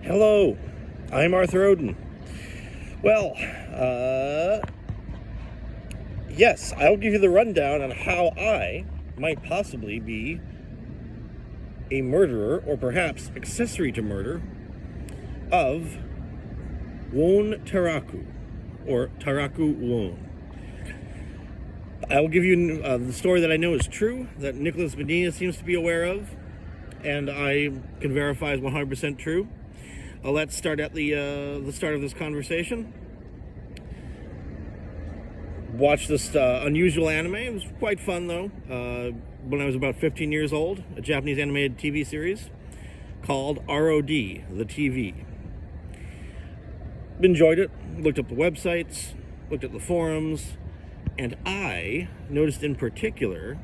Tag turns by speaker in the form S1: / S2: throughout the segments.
S1: Hello, I'm R.O.D. Well, yes, I'll give you the rundown on how I might possibly be a murderer, or perhaps accessory to murder, of Uon Taraku, or Taraku Uon. I will give you the story that I know is true, that Nicholas Medina seems to be aware of, and I can verify is 100% true. Let's start at the start of this conversation. Watched this unusual anime. It was quite fun, though. When I was about 15 years old, a Japanese animated TV series called R.O.D, the TV. Enjoyed it. Looked up the websites, looked at the forums, and I noticed in particular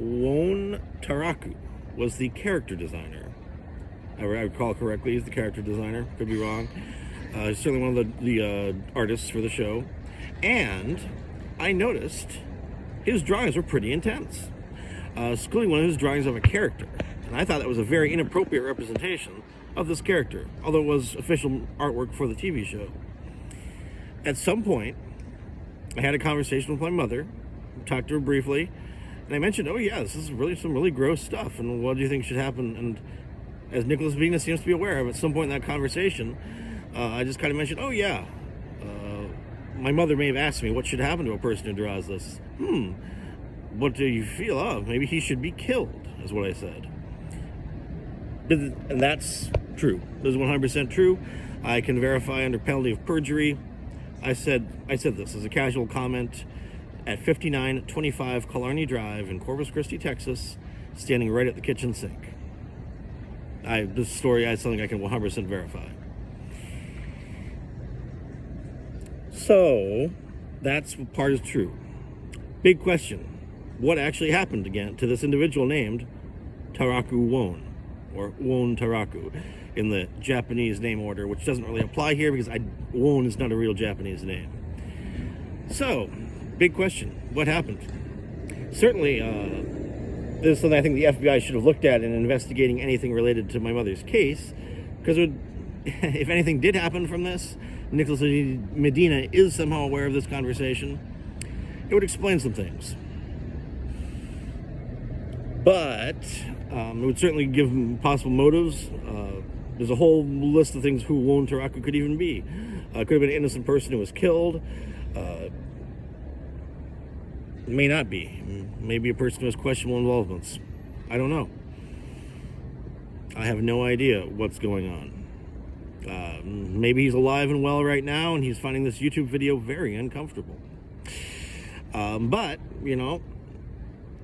S1: Uon Taraku was the character designer. I recall correctly, he's the character designer. Could be wrong. He's certainly one of the artists for the show. And I noticed his drawings were pretty intense. Including one of his drawings of a character. And I thought that was a very inappropriate representation of this character, although it was official artwork for the TV show. At some point, I had a conversation with my mother, talked to her briefly, and I mentioned, oh yeah, this is really some really gross stuff, and what do you think should happen? And as Nicholas Medina seems to be aware of, at some point in that conversation, I just kind of mentioned, oh yeah, my mother may have asked me what should happen to a person who draws this. What do you feel? Oh, maybe he should be killed, is what I said. And that's true. This is 100% true. I can verify under penalty of perjury. I said this as a casual comment at 5925 Killarney Drive in Corpus Christi, Texas, standing right at the kitchen sink. This story is something I can 100% verify. So, that's part is true. Big question. What actually happened again to this individual named Taraku Uon, or Uon Taraku, in the Japanese name order, which doesn't really apply here because Uon is not a real Japanese name. So, big question. What happened? Certainly, this is something I think the FBI should have looked at in investigating anything related to my mother's case, because if anything did happen from this, Nicholas Medina is somehow aware of this conversation, it would explain some things. But it would certainly give him possible motives. There's a whole list of things who Uon Taraku could even be. Could have been an innocent person who was killed. May not be. Maybe a person who has questionable involvements. I don't know. I have no idea what's going on. Maybe he's alive and well right now and he's finding this YouTube video very uncomfortable. But, you know,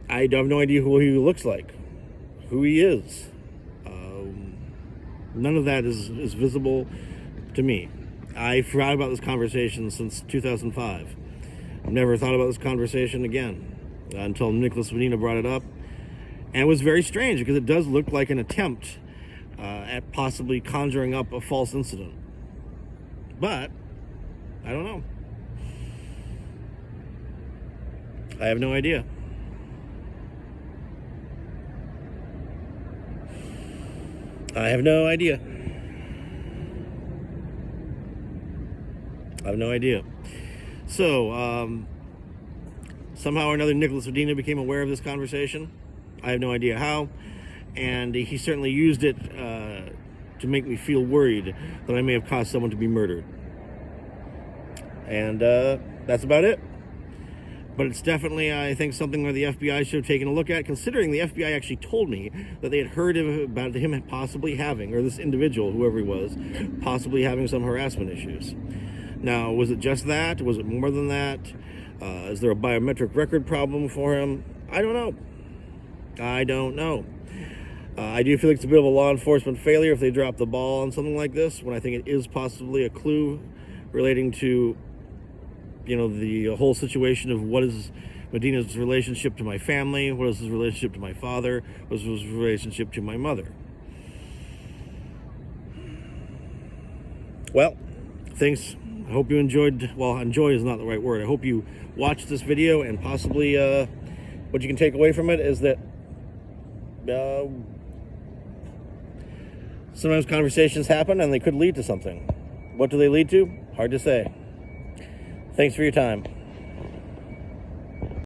S1: I have no idea who he looks like, who he is. None of that is visible to me. I forgot about this conversation since 2005. I've never thought about this conversation again until Nicholas Medina brought it up. And it was very strange because it does look like an attempt at possibly conjuring up a false incident. But, I don't know. I have no idea. I have no idea. I have no idea. So, somehow or another, Nicholas Medina became aware of this conversation. I have no idea how. And he certainly used it to make me feel worried that I may have caused someone to be murdered. And that's about it. But it's definitely, I think, something that the FBI should have taken a look at, considering the FBI actually told me that they had heard about him possibly having, or this individual, whoever he was, possibly having some harassment issues. Now, was it just that? Was it more than that? Is there a biometric record problem for him? I don't know. I don't know. I do feel like it's a bit of a law enforcement failure if they drop the ball on something like this, when I think it is possibly a clue relating to, you know, the whole situation of what is Medina's relationship to my family, what is his relationship to my father, what is his relationship to my mother. Well, thanks. I hope you enjoyed, well, enjoy is not the right word. I hope you watched this video, and possibly what you can take away from it is that Sometimes conversations happen and they could lead to something. What do they lead to? Hard to say. Thanks for your time.